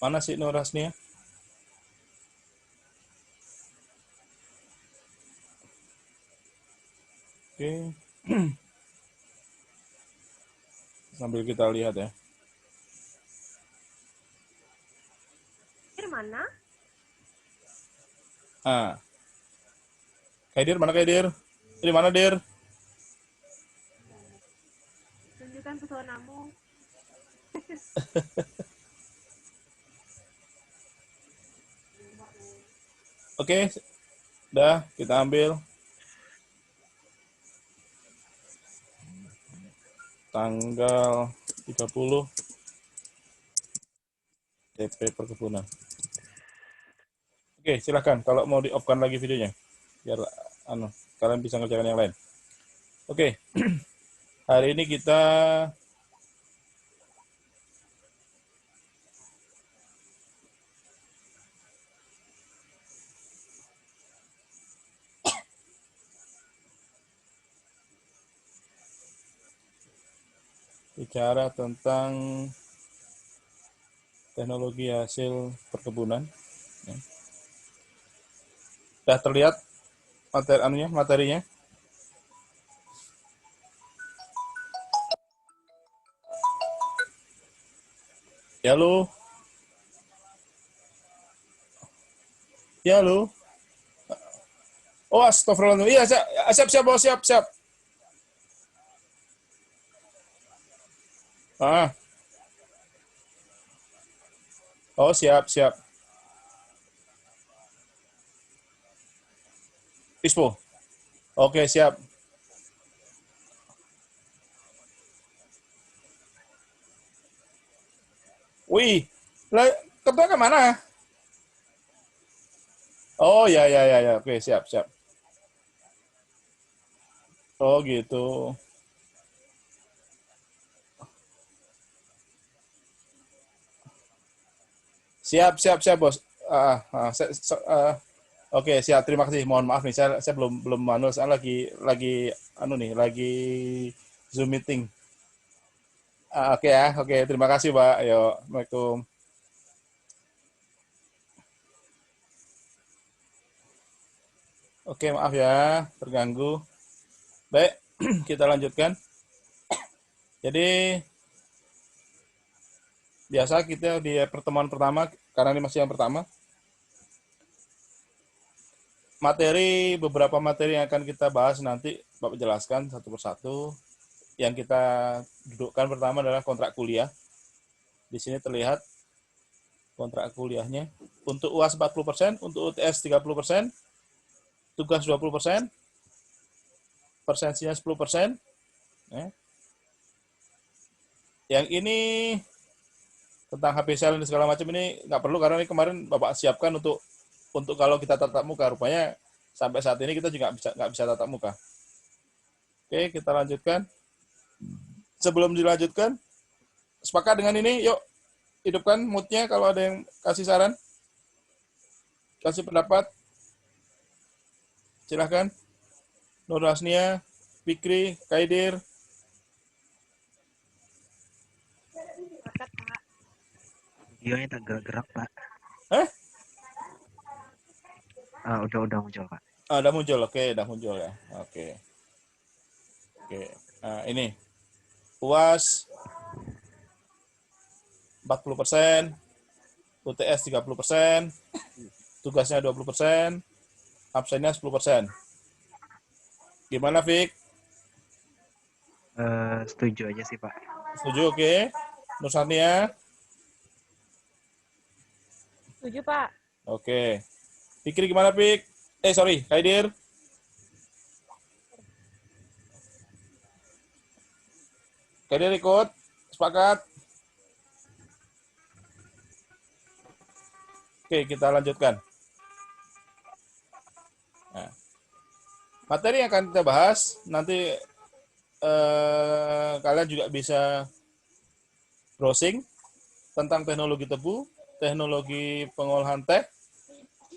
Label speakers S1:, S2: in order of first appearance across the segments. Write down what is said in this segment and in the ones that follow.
S1: Mana sih Nur Hasnia? Oke, sambil kita lihat ya.
S2: Mana?
S1: Ah, Kaidir mana Kaidir? Ini mana Dir?
S2: Tunjukkan pesonamu.
S1: Oke, dah kita ambil tanggal 30 TP perkebunan. Oke, silahkan kalau mau di-off-kan lagi videonya biar kalian bisa ngerjakan yang lain. Oke, hari ini kita bicara tentang teknologi hasil perkebunan. Sudah terlihat materinya? Ya lu, ya lu. Oh, astagfirullah. Iya, siap, bos, siap. Ah, oh, siap. Ispo. Oke, siap. Wih, lah, ketua ke mana? Oh, ya. Oke, siap. Oh, gitu. Siap, bos. Oke, siap. Terima kasih. Mohon maaf nih, saya belum manual. Saya lagi Zoom meeting. Oke ya, oke. Terima kasih, Pak. Ayo, Assalamualaikum. Oke, maaf ya, terganggu. Baik, kita lanjutkan. Jadi, biasa kita di pertemuan pertama, karena ini masih yang pertama, beberapa materi yang akan kita bahas nanti, Bapak jelaskan satu persatu. Yang kita dudukkan pertama adalah kontrak kuliah. Di sini terlihat kontrak kuliahnya. Untuk UAS 40%, untuk UTS 30%, tugas 20%, persensinya 10%. Ya. Yang ini tentang HP sel dan segala macam ini nggak perlu karena ini kemarin Bapak siapkan untuk kalau kita tatap muka. Rupanya sampai saat ini kita juga nggak bisa tatap muka. Oke, kita lanjutkan. Sebelum dilanjutkan, sepakat dengan ini? Yuk, hidupkan moodnya kalau ada yang kasih saran, kasih pendapat. Silahkan. Nur Hasnia, Fikri, Kaidir.
S3: Videonya tak gerak-gerak, Pak.
S1: Eh?
S3: Udah muncul, Pak.
S1: Udah muncul, oke, udah muncul ya. Oke. Nah, ini UAS 40%, UTS 30%, tugasnya 20%, absennya 10%. Gimana, Fik?
S3: Setuju aja sih, Pak.
S1: Setuju, oke. Nusania?
S2: Setuju, Pak.
S1: Oke. Fikri gimana, Fik? Sorry, Kaidir? Kaidir ikut? Sepakat? Oke, kita lanjutkan. Nah, materi yang akan kita bahas nanti kalian juga bisa browsing tentang teknologi tebu, teknologi pengolahan teh,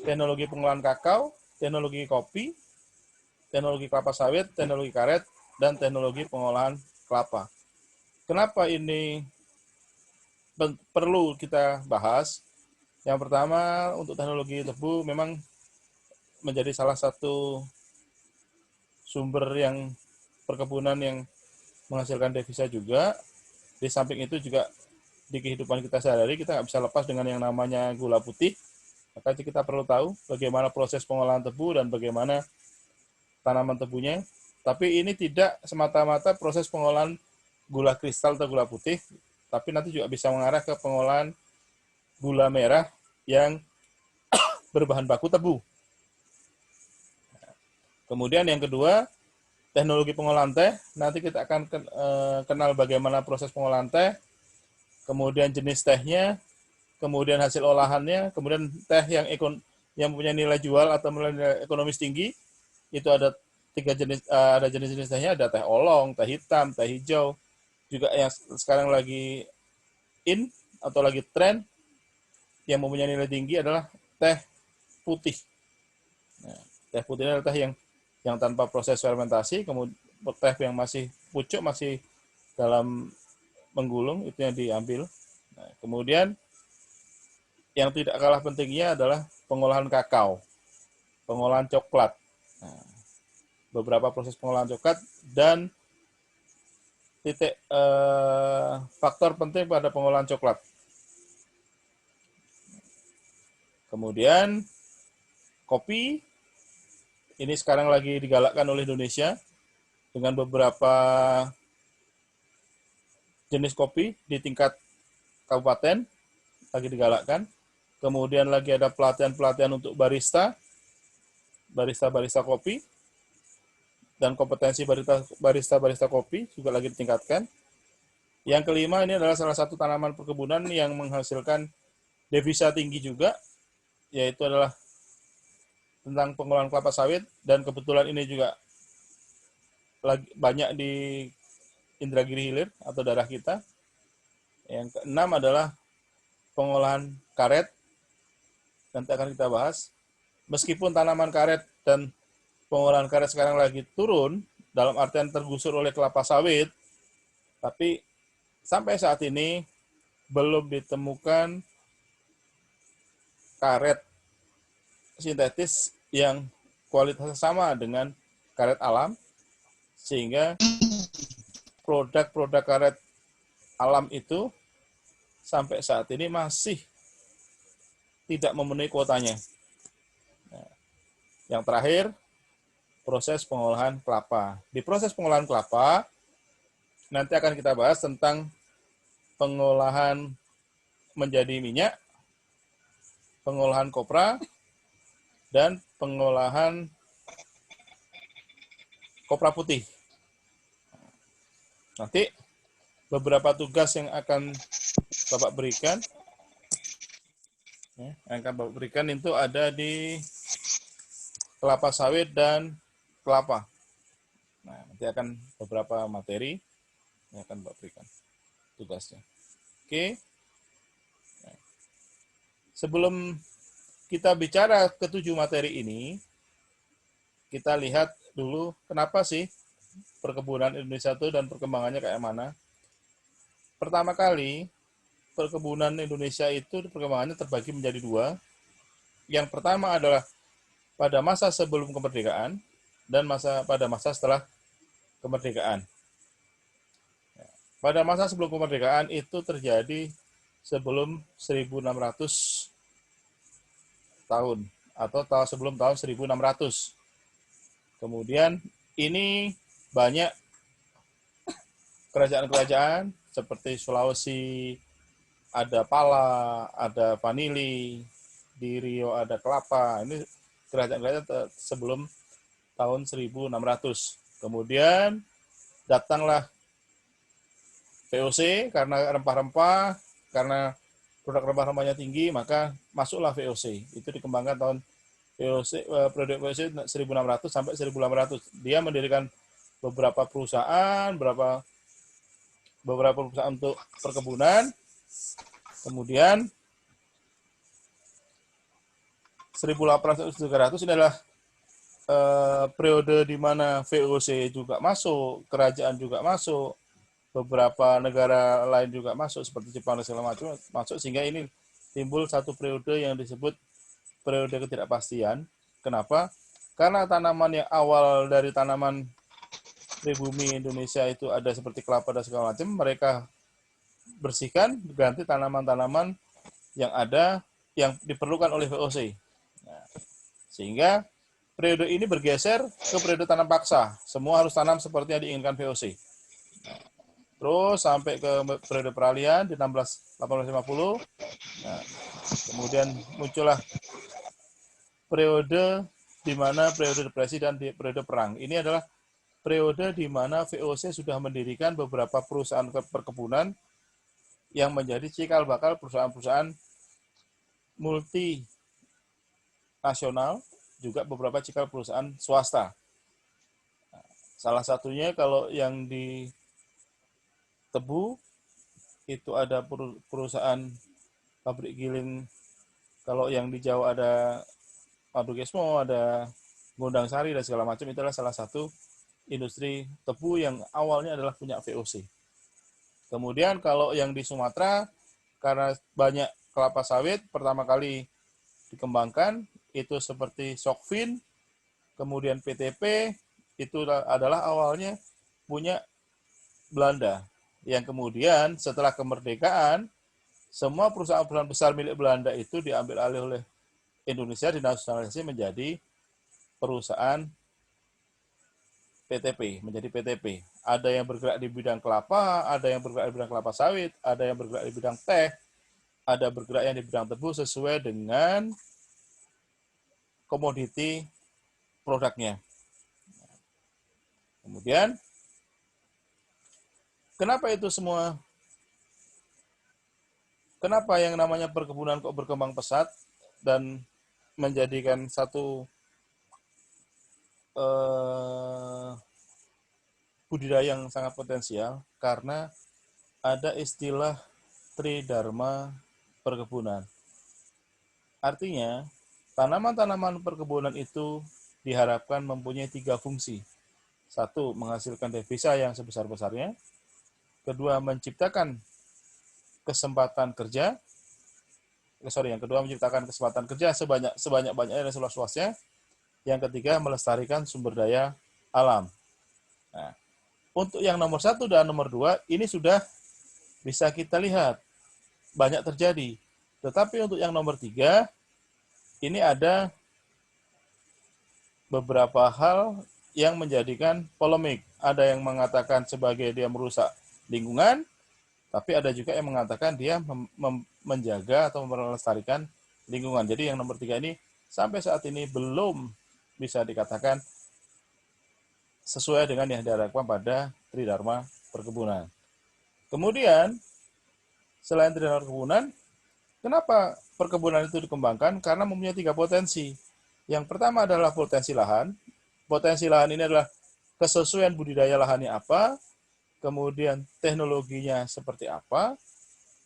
S1: teknologi pengolahan kakao, teknologi kopi, teknologi kelapa sawit, teknologi karet, dan teknologi pengolahan kelapa. Kenapa ini perlu kita bahas? Yang pertama, untuk teknologi tebu memang menjadi salah satu sumber yang perkebunan yang menghasilkan devisa juga. Di samping itu juga di kehidupan kita sehari-hari kita nggak bisa lepas dengan yang namanya gula putih. Maka kita perlu tahu bagaimana proses pengolahan tebu dan bagaimana tanaman tebunya. Tapi ini tidak semata-mata proses pengolahan gula kristal atau gula putih, tapi nanti juga bisa mengarah ke pengolahan gula merah yang berbahan baku tebu. Kemudian yang kedua, teknologi pengolahan teh. Nanti kita akan kenal bagaimana proses pengolahan teh, kemudian jenis tehnya, kemudian hasil olahannya, kemudian teh yang punya nilai jual atau nilai ekonomis tinggi. Itu ada tiga jenis, ada jenis-jenis tehnya, ada teh olong, teh hitam, teh hijau. Juga yang sekarang lagi in atau lagi tren yang mempunyai nilai tinggi adalah teh putih. Nah, teh putih adalah teh yang tanpa proses fermentasi, kemudian teh yang masih pucuk, masih dalam menggulung, itu yang diambil. Nah, kemudian yang tidak kalah pentingnya adalah pengolahan kakao, pengolahan coklat. Nah, beberapa proses pengolahan coklat dan faktor penting pada pengolahan coklat. Kemudian kopi, ini sekarang lagi digalakkan oleh Indonesia dengan beberapa jenis kopi di tingkat kabupaten lagi digalakkan. Kemudian lagi ada pelatihan-pelatihan untuk barista kopi, dan kompetensi barista kopi juga lagi ditingkatkan. Yang kelima, ini adalah salah satu tanaman perkebunan yang menghasilkan devisa tinggi juga, yaitu adalah tentang pengolahan kelapa sawit, dan kebetulan ini juga lagi banyak di Indragiri Hilir atau daerah kita. Yang keenam adalah pengolahan karet, nanti akan kita bahas. Meskipun tanaman karet dan pengolahan karet sekarang lagi turun, dalam artian tergusur oleh kelapa sawit, tapi sampai saat ini belum ditemukan karet sintetis yang kualitasnya sama dengan karet alam, sehingga produk-produk karet alam itu sampai saat ini masih tidak memenuhi kuotanya. Nah, yang terakhir, proses pengolahan kelapa. Di proses pengolahan kelapa, nanti akan kita bahas tentang pengolahan menjadi minyak, pengolahan kopra, dan pengolahan kopra putih. Nanti beberapa tugas yang akan Bapak berikan, itu ada di kelapa sawit dan kelapa. Nah, nanti akan beberapa materi yang akan Bapak berikan tugasnya. Oke. Nah, sebelum kita bicara ketujuh materi ini, kita lihat dulu kenapa sih perkebunan Indonesia itu dan perkembangannya kayak mana. Pertama kali, perkebunan Indonesia itu perkembangannya terbagi menjadi dua. Yang pertama adalah pada masa sebelum kemerdekaan dan pada masa setelah kemerdekaan. Pada masa sebelum kemerdekaan itu terjadi sebelum 1600 tahun atau sebelum tahun 1600. Kemudian ini banyak kerajaan-kerajaan seperti Sulawesi, ada pala, ada vanili, di Rio ada kelapa. Ini kerajaan-kerajaan sebelum tahun 1600. Kemudian datanglah VOC karena rempah-rempah, karena produk rempah-rempahnya tinggi, maka masuklah VOC. Itu dikembangkan tahun periode VOC 1600 sampai 1800. Dia mendirikan beberapa perusahaan untuk perkebunan. Kemudian 1800-300 ini adalah periode di mana VOC juga masuk, kerajaan juga masuk, beberapa negara lain juga masuk seperti Jepang dan segala macam masuk, sehingga ini timbul satu periode yang disebut periode ketidakpastian. Kenapa? Karena tanaman yang awal dari tanaman pribumi Indonesia itu ada seperti kelapa dan segala macam, mereka bersihkan, ganti tanaman-tanaman yang ada yang diperlukan oleh VOC. Nah, sehingga periode ini bergeser ke periode tanam paksa. Semua harus tanam seperti yang diinginkan VOC. Terus sampai ke periode peralihan di 1850. Nah, kemudian muncullah periode di mana periode depresi dan periode perang. Ini adalah periode di mana VOC sudah mendirikan beberapa perusahaan perkebunan yang menjadi cikal bakal perusahaan-perusahaan multinasional, juga beberapa cikal perusahaan swasta. Salah satunya kalau yang di Tebu, itu ada perusahaan pabrik giling. Kalau yang di Jawa ada Padugesmo, ada Gondang Sari, dan segala macam. Itulah salah satu industri tebu yang awalnya adalah punya VOC. Kemudian kalau yang di Sumatera, karena banyak kelapa sawit, pertama kali dikembangkan, itu seperti Sokvin, kemudian PTP, itu adalah awalnya punya Belanda. Yang kemudian setelah kemerdekaan, semua perusahaan-perusahaan besar milik Belanda itu diambil alih oleh Indonesia, dinasionalisasi menjadi perusahaan PTP, menjadi PTP. Ada yang bergerak di bidang kelapa, ada yang bergerak di bidang kelapa sawit, ada yang bergerak di bidang teh, ada bergerak yang di bidang tebu sesuai dengan komoditi produknya. Kemudian, kenapa itu semua? Kenapa yang namanya perkebunan kok berkembang pesat dan menjadikan satu budidaya yang sangat potensial? Karena ada istilah tridharma perkebunan. Artinya, tanaman-tanaman perkebunan itu diharapkan mempunyai 3 fungsi. 1, menghasilkan devisa yang sebesar-besarnya. Kedua, menciptakan kesempatan kerja. Yang kedua, menciptakan kesempatan kerja sebanyak-banyaknya dan seluas-luasnya. Yang ketiga, melestarikan sumber daya alam. Nah, untuk yang nomor 1 dan nomor 2, ini sudah bisa kita lihat banyak terjadi. Tetapi untuk yang nomor 3, ini ada beberapa hal yang menjadikan polemik. Ada yang mengatakan sebagai dia merusak lingkungan, tapi ada juga yang mengatakan dia menjaga atau melestarikan lingkungan. Jadi yang nomor 3 ini sampai saat ini belum bisa dikatakan sesuai dengan yang diharapkan pada tridharma perkebunan. Kemudian, selain tridharma perkebunan, kenapa perkebunan itu dikembangkan? Karena mempunyai 3 potensi. Yang pertama adalah potensi lahan. Potensi lahan ini adalah kesesuaian budidaya lahannya apa, kemudian teknologinya seperti apa,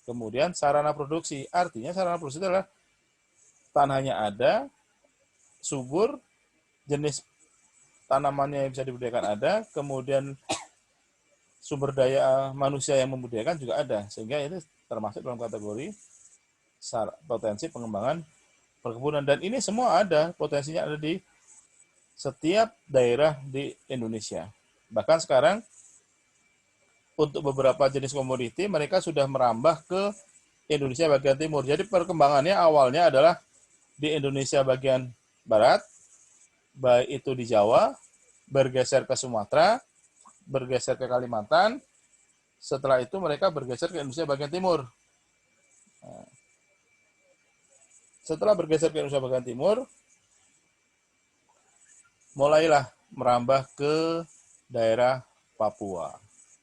S1: kemudian sarana produksi. Artinya sarana produksi adalah tanahnya ada, subur, jenis tanamannya yang bisa dibudidayakan ada, kemudian sumber daya manusia yang membudidayakan juga ada. Sehingga itu termasuk dalam kategori potensi pengembangan perkebunan. Dan ini semua ada, potensinya ada di setiap daerah di Indonesia. Bahkan sekarang untuk beberapa jenis komoditi mereka sudah merambah ke Indonesia bagian timur. Jadi perkembangannya awalnya adalah di Indonesia bagian barat, baik itu di Jawa, bergeser ke Sumatera, bergeser ke Kalimantan. Setelah itu mereka bergeser ke Indonesia bagian timur. Setelah bergeser ke Indonesia bagian timur, mulailah merambah ke daerah Papua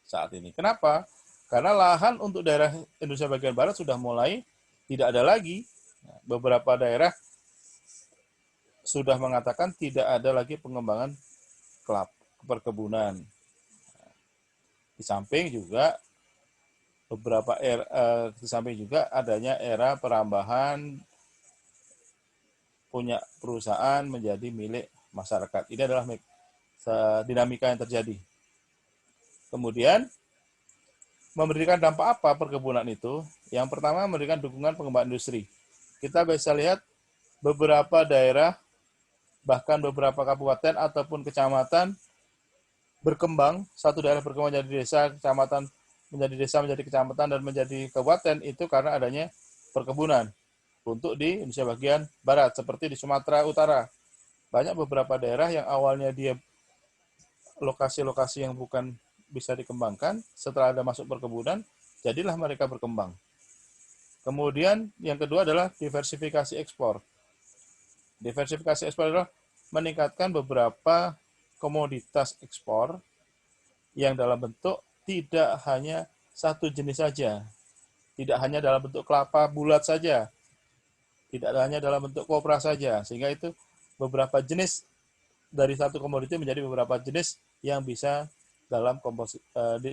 S1: saat ini. Kenapa? Karena lahan untuk daerah Indonesia bagian barat sudah mulai tidak ada lagi. Beberapa daerah sudah mengatakan tidak ada lagi pengembangan perkebunan. Di samping juga adanya era perambahan punya perusahaan menjadi milik masyarakat. Ini adalah dinamika yang terjadi. Kemudian memberikan dampak apa perkebunan itu? Yang pertama, memberikan dukungan pengembangan industri. Kita bisa lihat beberapa daerah, bahkan beberapa kabupaten ataupun kecamatan berkembang, satu daerah berkembang menjadi desa, kecamatan menjadi desa, menjadi kecamatan, dan menjadi kabupaten, itu karena adanya perkebunan. Untuk di Indonesia bagian barat, seperti di Sumatera Utara. Banyak beberapa daerah yang awalnya dia lokasi-lokasi yang bukan bisa dikembangkan, setelah ada masuk perkebunan, jadilah mereka berkembang. Kemudian yang kedua adalah diversifikasi ekspor. Diversifikasi ekspor adalah meningkatkan beberapa komoditas ekspor yang dalam bentuk tidak hanya satu jenis saja, tidak hanya dalam bentuk kelapa bulat saja, tidak hanya dalam bentuk kopra saja, sehingga itu beberapa jenis dari satu komoditi menjadi beberapa jenis yang bisa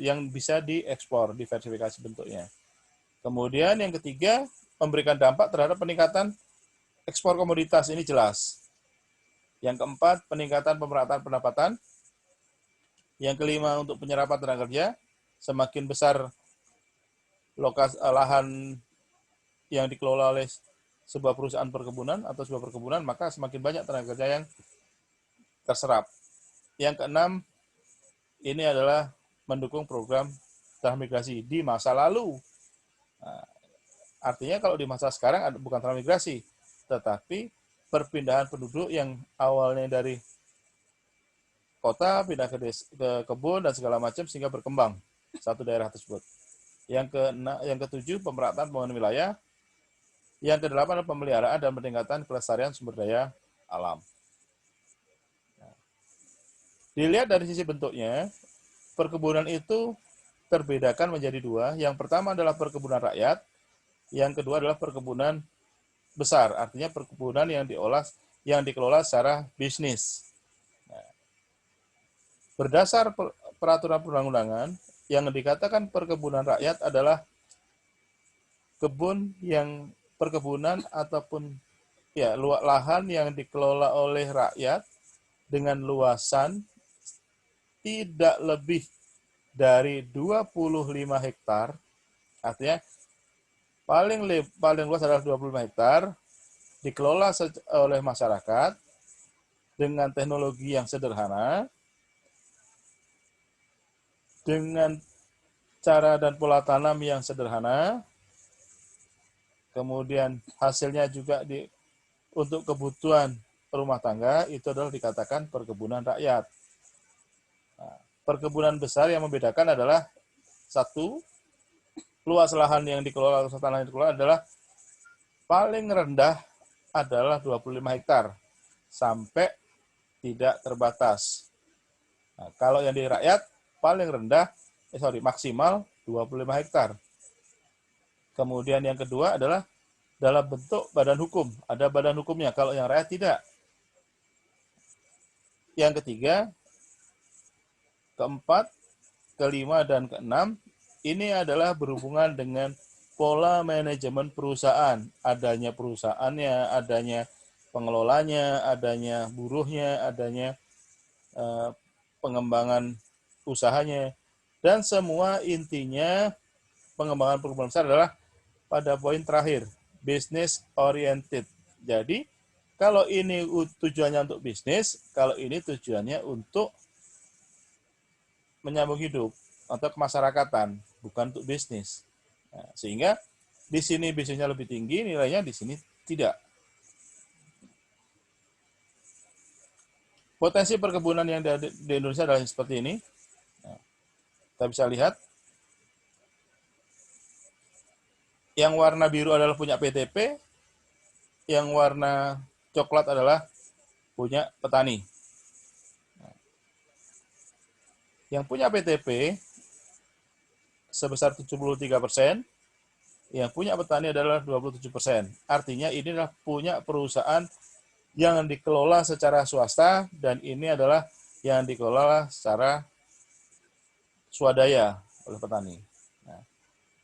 S1: yang bisa diekspor, diversifikasi bentuknya. Kemudian yang ketiga, memberikan dampak terhadap peningkatan ekspor komoditas, ini jelas. Yang keempat, peningkatan pemerataan pendapatan. Yang kelima, untuk penyerapan tenaga kerja. Semakin besar lahan yang dikelola oleh sebuah perusahaan perkebunan atau sebuah perkebunan, maka semakin banyak tenaga kerja yang terserap. Yang keenam, ini adalah mendukung program transmigrasi di masa lalu. Nah, artinya kalau di masa sekarang bukan transmigrasi, tetapi perpindahan penduduk yang awalnya dari kota pindah ke kebun dan segala macam sehingga berkembang satu daerah tersebut. Yang ketujuh, pemerataan pembangunan wilayah. Yang kedelapan adalah pemeliharaan dan peningkatan kelestarian sumber daya alam. Dilihat dari sisi bentuknya, perkebunan itu terbedakan menjadi dua. Yang pertama adalah perkebunan rakyat, yang kedua adalah perkebunan besar, artinya perkebunan yang dikelola secara bisnis. Nah, berdasar peraturan perundang-undangan, yang dikatakan perkebunan rakyat adalah perkebunan ataupun lahan yang dikelola oleh rakyat dengan luasan tidak lebih dari 25 hektar, artinya paling luas adalah 25 hektar, dikelola oleh masyarakat dengan teknologi yang sederhana, dengan cara dan pola tanam yang sederhana, kemudian hasilnya juga untuk kebutuhan rumah tangga, itu adalah dikatakan perkebunan rakyat. Nah, perkebunan besar yang membedakan adalah satu, luas lahan yang dikelola atau tanah yang dikelola adalah paling rendah adalah 25 hektar sampai tidak terbatas. Nah, kalau yang di rakyat paling rendah maksimal 25 hektar. Kemudian yang kedua adalah dalam bentuk badan hukum, ada badan hukumnya, kalau yang rakyat tidak. Yang ketiga, keempat, kelima, dan keenam, ini adalah berhubungan dengan pola manajemen perusahaan. Adanya perusahaannya, adanya pengelolanya, adanya buruhnya, adanya pengembangan usahanya. Dan semua intinya pengembangan perkebunan besar adalah pada poin terakhir, business oriented. Jadi, kalau ini tujuannya untuk bisnis, kalau ini tujuannya untuk menyambung hidup atau kemasyarakatan, bukan untuk bisnis. Nah, sehingga di sini bisnisnya lebih tinggi, nilainya di sini tidak. Potensi perkebunan yang di Indonesia adalah seperti ini. Nah, kita bisa lihat. Yang warna biru adalah punya PTP, yang warna coklat adalah punya petani. Yang punya PTP sebesar 73%, yang punya petani adalah 27%. Artinya ini adalah punya perusahaan yang dikelola secara swasta dan ini adalah yang dikelola secara swadaya oleh petani. Nah,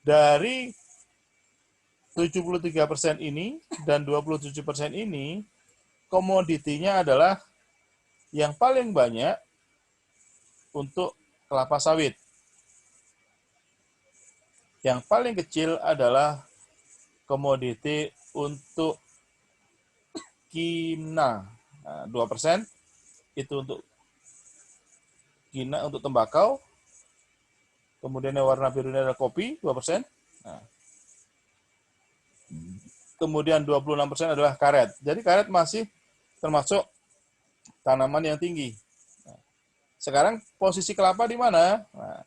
S1: dari 73% ini dan 27% ini, komoditinya adalah yang paling banyak untuk kelapa sawit. Yang paling kecil adalah komoditi untuk kina. Nah, 2% itu untuk kina, untuk tembakau. Kemudian yang warna biru ini adalah kopi, 2%. Nah, kemudian 26% adalah karet. Jadi karet masih termasuk tanaman yang tinggi. Nah, sekarang posisi kelapa di mana? Nah,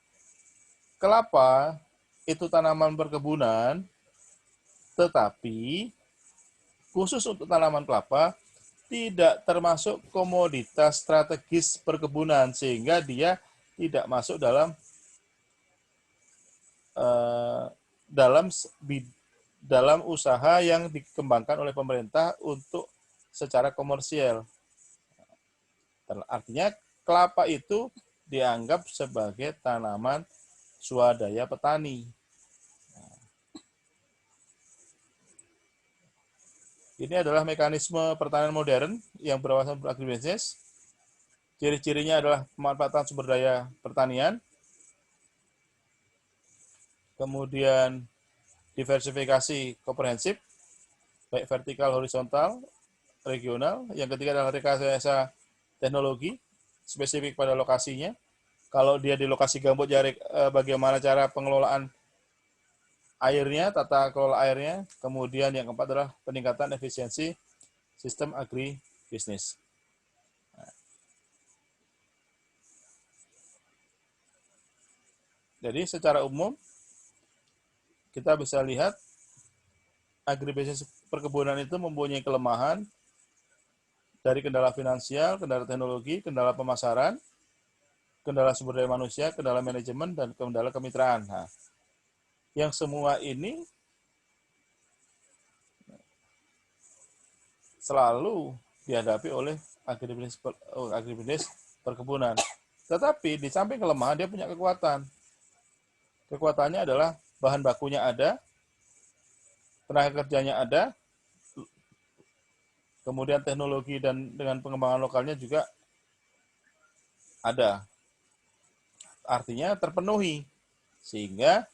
S1: kelapa itu tanaman perkebunan, tetapi khusus untuk tanaman kelapa tidak termasuk komoditas strategis perkebunan, sehingga dia tidak masuk dalam eh, dalam dalam usaha yang dikembangkan oleh pemerintah untuk secara komersial. Artinya kelapa itu dianggap sebagai tanaman swadaya petani. Ini adalah mekanisme pertanian modern yang berwawasan agribisnis. Ciri-cirinya adalah pemanfaatan sumber daya pertanian, kemudian diversifikasi komprehensif, baik vertikal, horizontal, regional. Yang ketiga adalah rekayasa teknologi, spesifik pada lokasinya. Kalau dia di lokasi gambut, jadi bagaimana cara pengelolaan airnya, tata kelola airnya. Kemudian yang keempat adalah peningkatan efisiensi sistem agribisnis. Jadi secara umum kita bisa lihat agribisnis perkebunan itu mempunyai kelemahan dari kendala finansial, kendala teknologi, kendala pemasaran, kendala sumber daya manusia, kendala manajemen, dan kendala kemitraan. Nah, yang semua ini selalu dihadapi oleh agribisnis perkebunan. Tetapi di samping kelemahan dia punya kekuatan. Kekuatannya adalah bahan bakunya ada, tenaga kerjanya ada, kemudian teknologi dan dengan pengembangan lokalnya juga ada. Artinya terpenuhi. Sehingga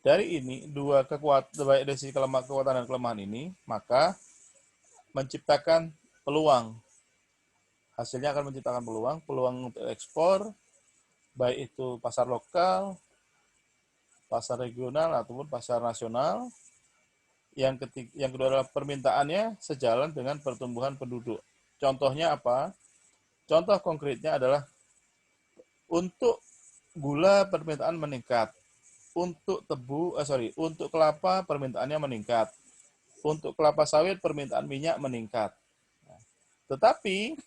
S1: dari ini dua kekuatan, baik dari sisi kekuatan dan kelemahan ini, maka menciptakan peluang. Hasilnya akan menciptakan peluang untuk ekspor, baik itu pasar lokal, pasar regional ataupun pasar nasional. Yang kedua adalah permintaannya sejalan dengan pertumbuhan penduduk. Contohnya apa? Contoh konkretnya adalah untuk gula permintaan meningkat, untuk kelapa permintaannya meningkat, untuk kelapa sawit permintaan minyak meningkat. Tetapi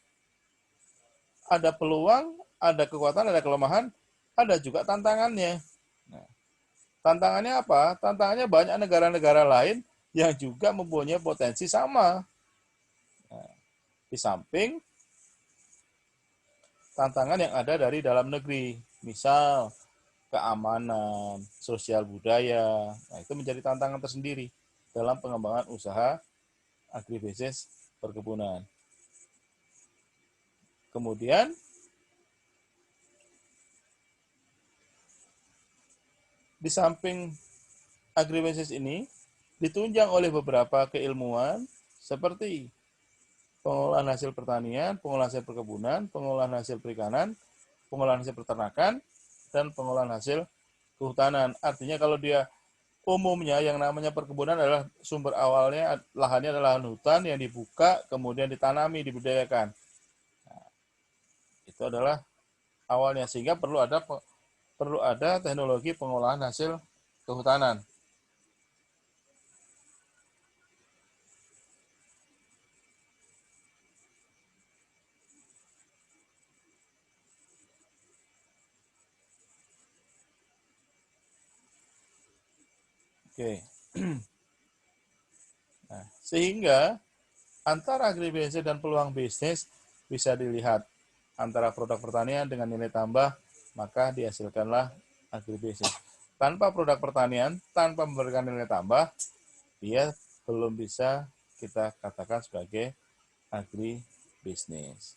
S1: ada peluang, ada kekuatan, ada kelemahan, ada juga tantangannya. Nah, tantangannya apa? Tantangannya banyak negara-negara lain yang juga mempunyai potensi sama. Nah, di samping tantangan yang ada dari dalam negeri, misal keamanan, sosial budaya, nah itu menjadi tantangan tersendiri dalam pengembangan usaha agribisnis perkebunan. Kemudian di samping agribisnis ini ditunjang oleh beberapa keilmuan seperti pengolahan hasil pertanian, pengolahan hasil perkebunan, pengolahan hasil perikanan, pengolahan hasil peternakan, dan pengolahan hasil kehutanan. Artinya kalau dia umumnya yang namanya perkebunan adalah sumber awalnya, lahannya adalah lahan hutan yang dibuka, kemudian ditanami, dibudidayakan. Nah, itu adalah awalnya, sehingga perlu ada teknologi pengolahan hasil kehutanan. Oke. Nah, sehingga antara agribisnis dan peluang bisnis bisa dilihat antara produk pertanian dengan nilai tambah, maka dihasilkanlah agribisnis. Tanpa produk pertanian, tanpa memberikan nilai tambah, dia belum bisa kita katakan sebagai agribisnis.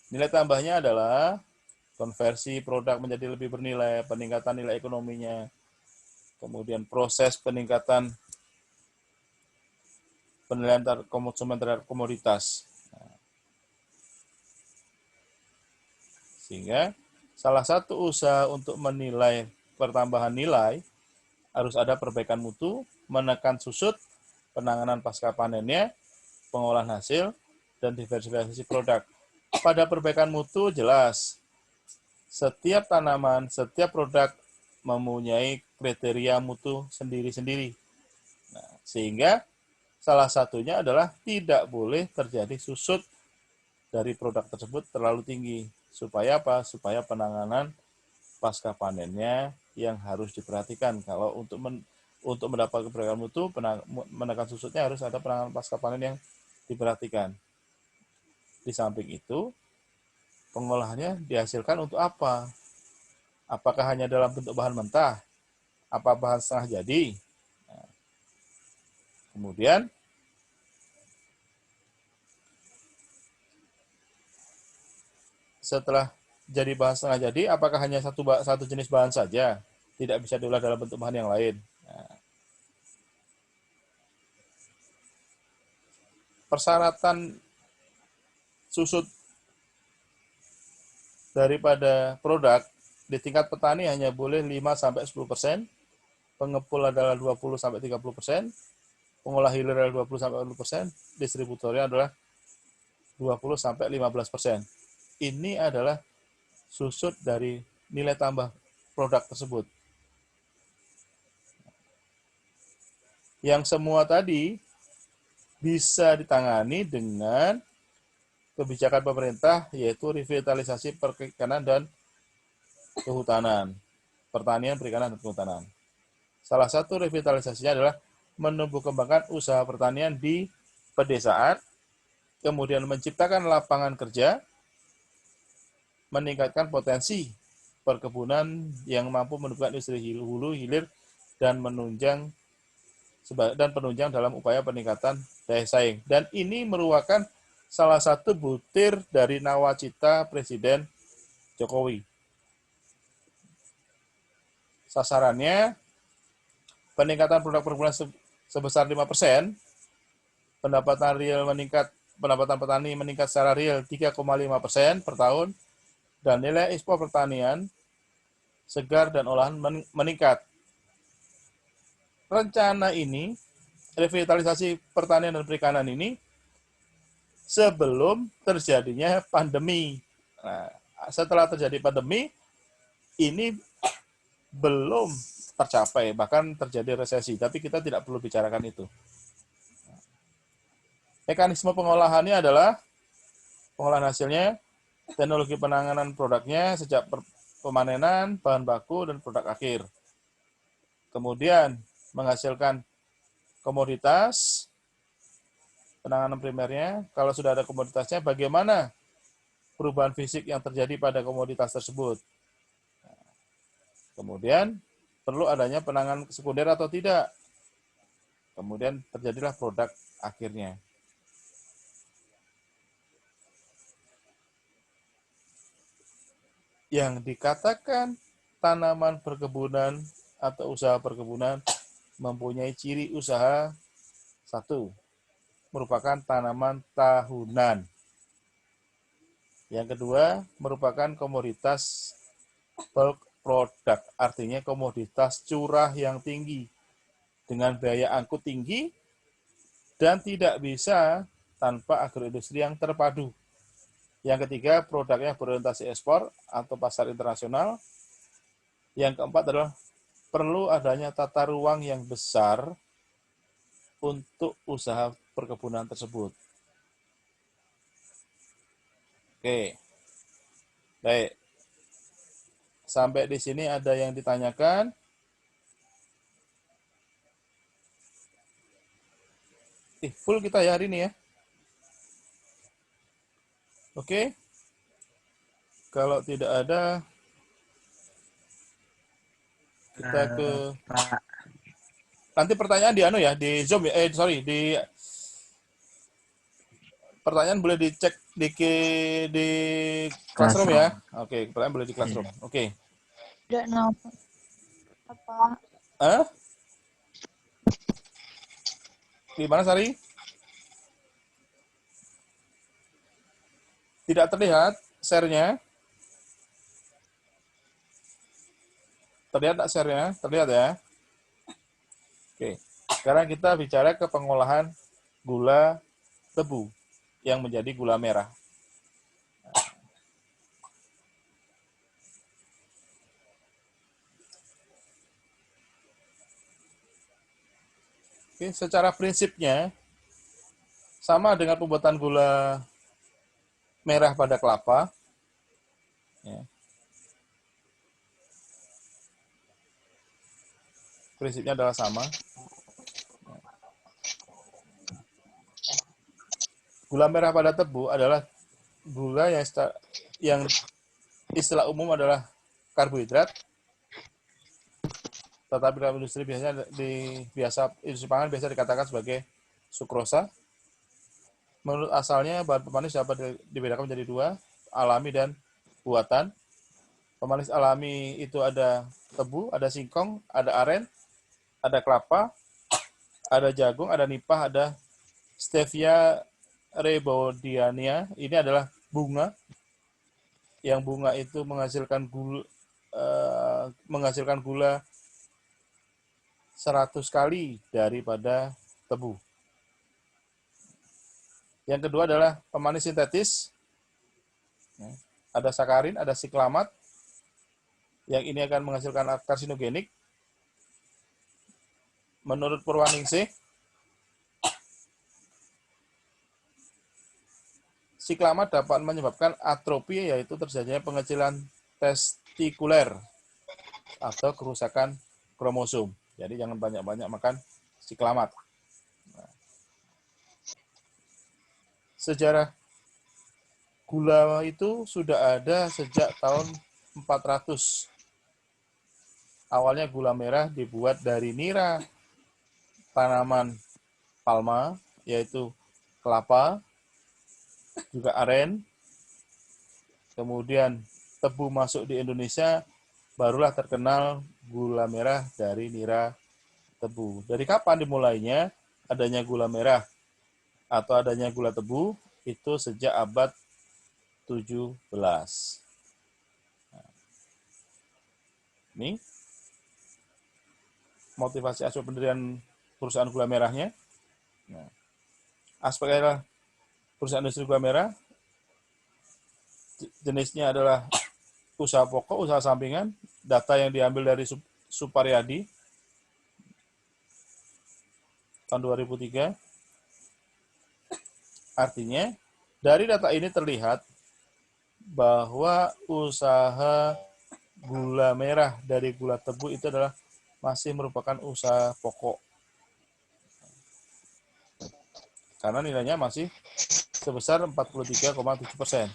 S1: Nilai tambahnya adalah konversi produk menjadi lebih bernilai, peningkatan nilai ekonominya, kemudian proses peningkatan penilaian konsumen terhadap komoditas. Sehingga salah satu usaha untuk menilai pertambahan nilai harus ada perbaikan mutu, menekan susut, penanganan pasca panennya, pengolahan hasil, dan diversifikasi produk. Pada perbaikan mutu jelas, setiap tanaman, setiap produk mempunyai kriteria mutu sendiri-sendiri. Nah, sehingga salah satunya adalah tidak boleh terjadi susut dari produk tersebut terlalu tinggi. Supaya apa? Supaya penanganan pasca panennya yang harus diperhatikan. Kalau untuk mendapat keberagaman mutu, menekan susutnya harus ada penanganan pasca panen yang diperhatikan. Di samping itu, pengolahannya dihasilkan untuk apa? Apakah hanya dalam bentuk bahan mentah? Apa bahan setengah jadi? Nah, kemudian setelah jadi bahan setengah jadi, apakah hanya satu jenis bahan saja? Tidak bisa diolah dalam bentuk bahan yang lain. Nah, persyaratan susut daripada produk di tingkat petani hanya boleh 5-10%, pengepul adalah 20-30%, pengolah hilir adalah 20-40%, distributornya adalah 20-15%. Ini adalah susut dari nilai tambah produk tersebut. Yang semua tadi bisa ditangani dengan kebijakan pemerintah, yaitu revitalisasi perikanan dan kehutanan, pertanian, perikanan, dan kehutanan. Salah satu revitalisasinya adalah menumbuh kembangkan usaha pertanian di pedesaan, kemudian menciptakan lapangan kerja, meningkatkan potensi perkebunan yang mampu menumbuhkan industri hulu, hilir, dan penunjang dalam upaya peningkatan daya saing. Dan ini merupakan salah satu butir dari nawacita Presiden Jokowi. Sasarannya peningkatan produk per bulan sebesar 5%, pendapatan petani meningkat secara real 3,5% per tahun, dan nilai ekspor pertanian segar dan olahan meningkat. Rencana ini, revitalisasi pertanian dan perikanan ini, sebelum terjadinya pandemi. Nah, setelah terjadi pandemi, ini belum tercapai, bahkan terjadi resesi, tapi kita tidak perlu bicarakan itu. Mekanisme pengolahannya adalah pengolahan hasilnya, teknologi penanganan produknya sejak pemanenan, bahan baku, dan produk akhir. Kemudian menghasilkan komoditas, penanganan primernya. Kalau sudah ada komoditasnya, bagaimana perubahan fisik yang terjadi pada komoditas tersebut. Kemudian perlu adanya penanganan sekunder atau tidak. Kemudian terjadilah produk akhirnya. Yang dikatakan tanaman perkebunan atau usaha perkebunan mempunyai ciri usaha satu, merupakan tanaman tahunan. Yang kedua, merupakan komoditas bulk product, artinya komoditas curah yang tinggi, dengan biaya angkut tinggi, dan tidak bisa tanpa agroindustri yang terpadu. Yang ketiga, produknya berorientasi ekspor atau pasar internasional. Yang keempat adalah perlu adanya tata ruang yang besar untuk usaha perkebunan tersebut. Oke, baik. Sampai di sini ada yang ditanyakan? Full kita ya hari ini ya. Oke. Kalau tidak ada, kita ke
S3: Pak.
S1: nanti pertanyaan di di Zoom ya. Di pertanyaan boleh dicek di Classroom ya. Oke, pertanyaan boleh di Classroom. Oke.
S4: Tidak nampak apa.
S1: Hah? Gimana, Sari? Tidak terlihat share-nya? Terlihat nggak share-nya? Terlihat ya? Oke. Sekarang kita bicara ke pengolahan gula tebu yang menjadi gula merah. Oke, secara prinsipnya sama dengan pembuatan gula merah pada kelapa. Ya. Prinsipnya adalah sama. Gula merah pada tebu adalah gula yang istilah umum adalah karbohidrat, tetapi dalam industri industri pangan biasa dikatakan sebagai sukrosa. Menurut asalnya, bahan pemanis dapat dibedakan menjadi dua, alami dan buatan. Pemanis alami itu ada tebu, ada singkong, ada aren, ada kelapa, ada jagung, ada nipah, ada stevia rebaudiana. Ini adalah bunga, yang bunga itu menghasilkan gula 100 kali daripada tebu. Yang kedua adalah pemanis sintetis. Ada sakarin, ada siklamat, yang ini akan menghasilkan karsinogenik. Menurut Purwaningsih, siklamat dapat menyebabkan atrofi, yaitu terjadinya pengecilan testikuler atau kerusakan kromosom. Jadi jangan banyak-banyak makan siklamat. Sejarah gula itu sudah ada sejak tahun 400. Awalnya gula merah dibuat dari nira tanaman palma, yaitu kelapa, juga aren. Kemudian tebu masuk di Indonesia, barulah terkenal gula merah dari nira tebu. Dari kapan dimulainya adanya gula merah atau adanya gula tebu? Itu sejak abad 17. Ini motivasi aspek pendirian perusahaan gula merahnya. Nah, aspek adalah perusahaan industri gula merah. Jenisnya adalah usaha pokok, usaha sampingan. Data yang diambil dari Suparyadi tahun 2003. Artinya, dari data ini terlihat bahwa usaha gula merah dari gula tebu itu adalah masih merupakan usaha pokok. Karena nilainya masih sebesar 43,7%.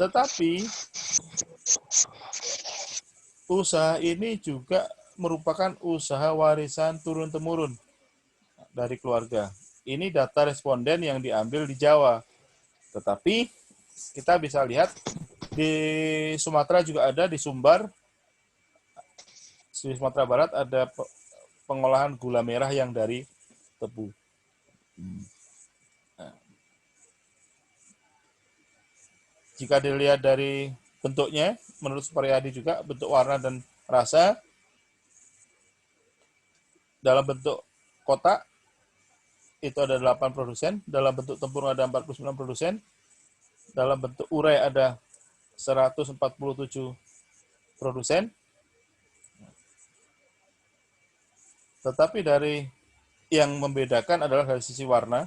S1: Tetapi, usaha ini juga merupakan usaha warisan turun-temurun dari keluarga. Ini data responden yang diambil di Jawa. Tetapi kita bisa lihat di Sumatera juga ada, di Sumbar, di Sumatera Barat ada pengolahan gula merah yang dari tebu. Nah, jika dilihat dari bentuknya, menurut Suparyadi juga, bentuk warna dan rasa, dalam bentuk kotak itu ada 8 produsen, dalam bentuk tempurung ada 49 produsen, dalam bentuk urai ada 147 produsen. Tetapi dari yang membedakan adalah dari sisi warna.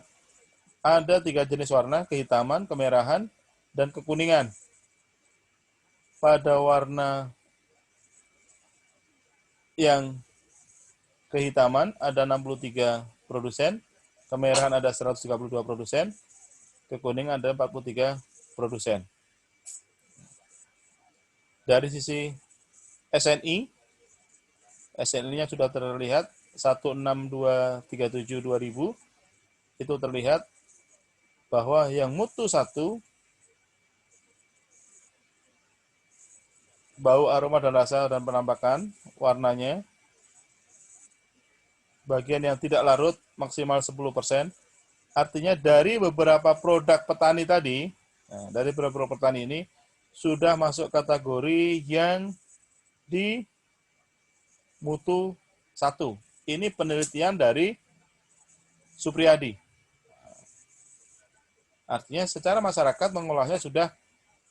S1: Ada 3 jenis warna, kehitaman, kemerahan, dan kekuningan. Pada warna yang kehitaman ada 63 produsen, kemerahan ada 132 produsen, kekuningan ada 43 produsen. Dari sisi SNI-nya sudah terlihat 162372.000, itu terlihat bahwa yang mutu 1, bau, aroma, dan rasa dan penampakan warnanya bagian yang tidak larut maksimal 10%. Artinya dari beberapa produk petani tadi, nah, dari beberapa petani ini sudah masuk kategori yang di mutu 1. Ini penelitian dari Supriyadi. Artinya secara masyarakat mengolahnya sudah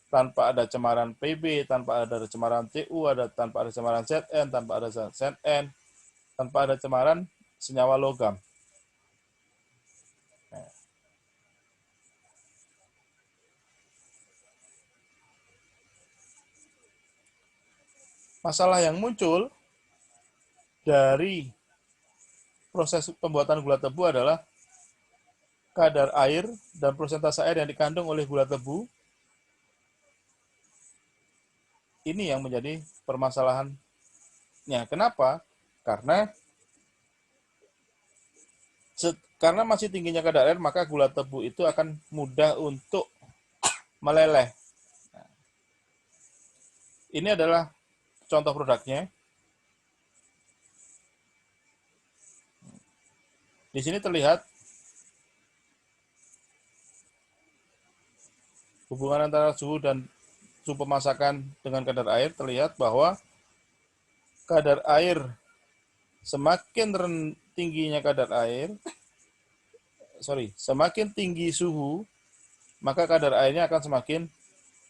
S1: tanpa ada cemaran PB, tanpa ada cemaran CU, tanpa ada cemaran ZN, tanpa ada ZN, tanpa ada cemaran senyawa logam. Masalah yang muncul dari proses pembuatan gula tebu adalah kadar air dan persentase air yang dikandung oleh gula tebu. Ini yang menjadi permasalahannya. Kenapa? Karena masih tingginya kadar air, maka gula tebu itu akan mudah untuk meleleh. Ini adalah contoh produknya. Di sini terlihat hubungan antara suhu dan suhu pemasakan dengan kadar air. Terlihat bahwa kadar air semakin tingginya kadar air, semakin tinggi suhu, maka kadar airnya akan semakin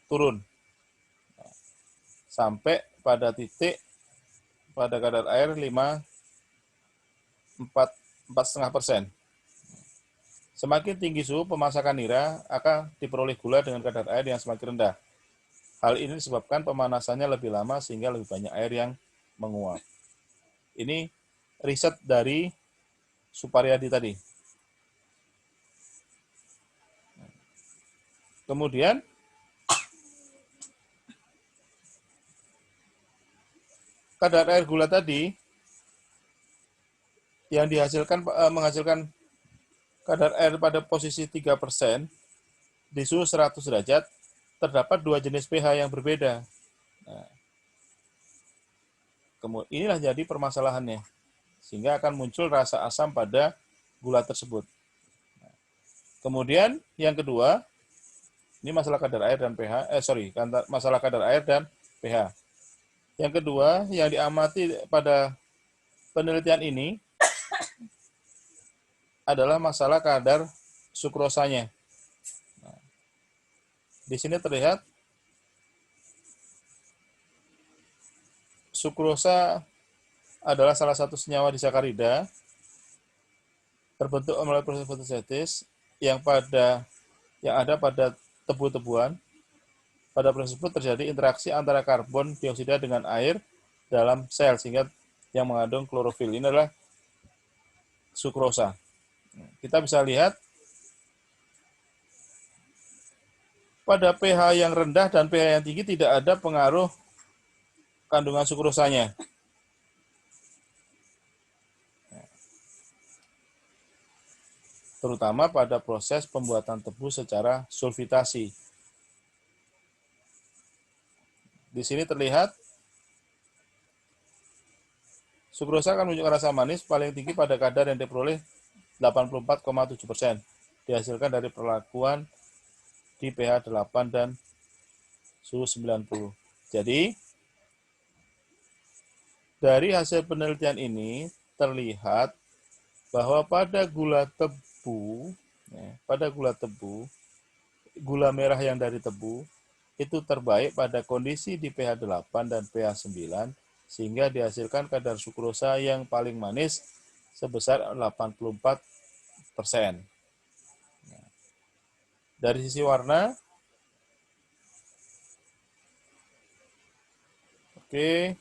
S1: turun. Sampai pada titik pada kadar air 4,5%. Semakin tinggi suhu pemasakan nira, akan diperoleh gula dengan kadar air yang semakin rendah. Hal ini disebabkan pemanasannya lebih lama sehingga lebih banyak air yang menguap. Ini riset dari Supriyadi tadi. Kemudian kadar air gula tadi yang menghasilkan kadar air pada posisi 3% di suhu 100 derajat, terdapat dua jenis pH yang berbeda. Nah, inilah jadi permasalahannya, sehingga akan muncul rasa asam pada gula tersebut. Kemudian yang kedua, ini masalah kadar air dan pH, masalah kadar air dan pH. Yang kedua, yang diamati pada penelitian ini adalah masalah kadar sukrosanya. Nah, di sini terlihat sukrosa adalah salah satu senyawa disakarida terbentuk melalui proses fotosintesis yang ada pada tebu-tebuan. Pada proses tersebut terjadi interaksi antara karbon dioksida dengan air dalam sel sehingga yang mengandung klorofil. Ini adalah sukrosa. Kita bisa lihat pada pH yang rendah dan pH yang tinggi tidak ada pengaruh kandungan sukrosanya. Terutama pada proses pembuatan tebu secara sulfitasi. Di sini terlihat sukrosa akan menunjukkan rasa manis paling tinggi pada kadar yang diperoleh 84,7%. Dihasilkan dari perlakuan di pH 8 dan suhu 90. Jadi, dari hasil penelitian ini terlihat bahwa pada gula tebu, gula merah yang dari tebu, itu terbaik pada kondisi di pH 8 dan pH 9, sehingga dihasilkan kadar sukrosa yang paling manis sebesar 84%. Dari sisi warna, oke,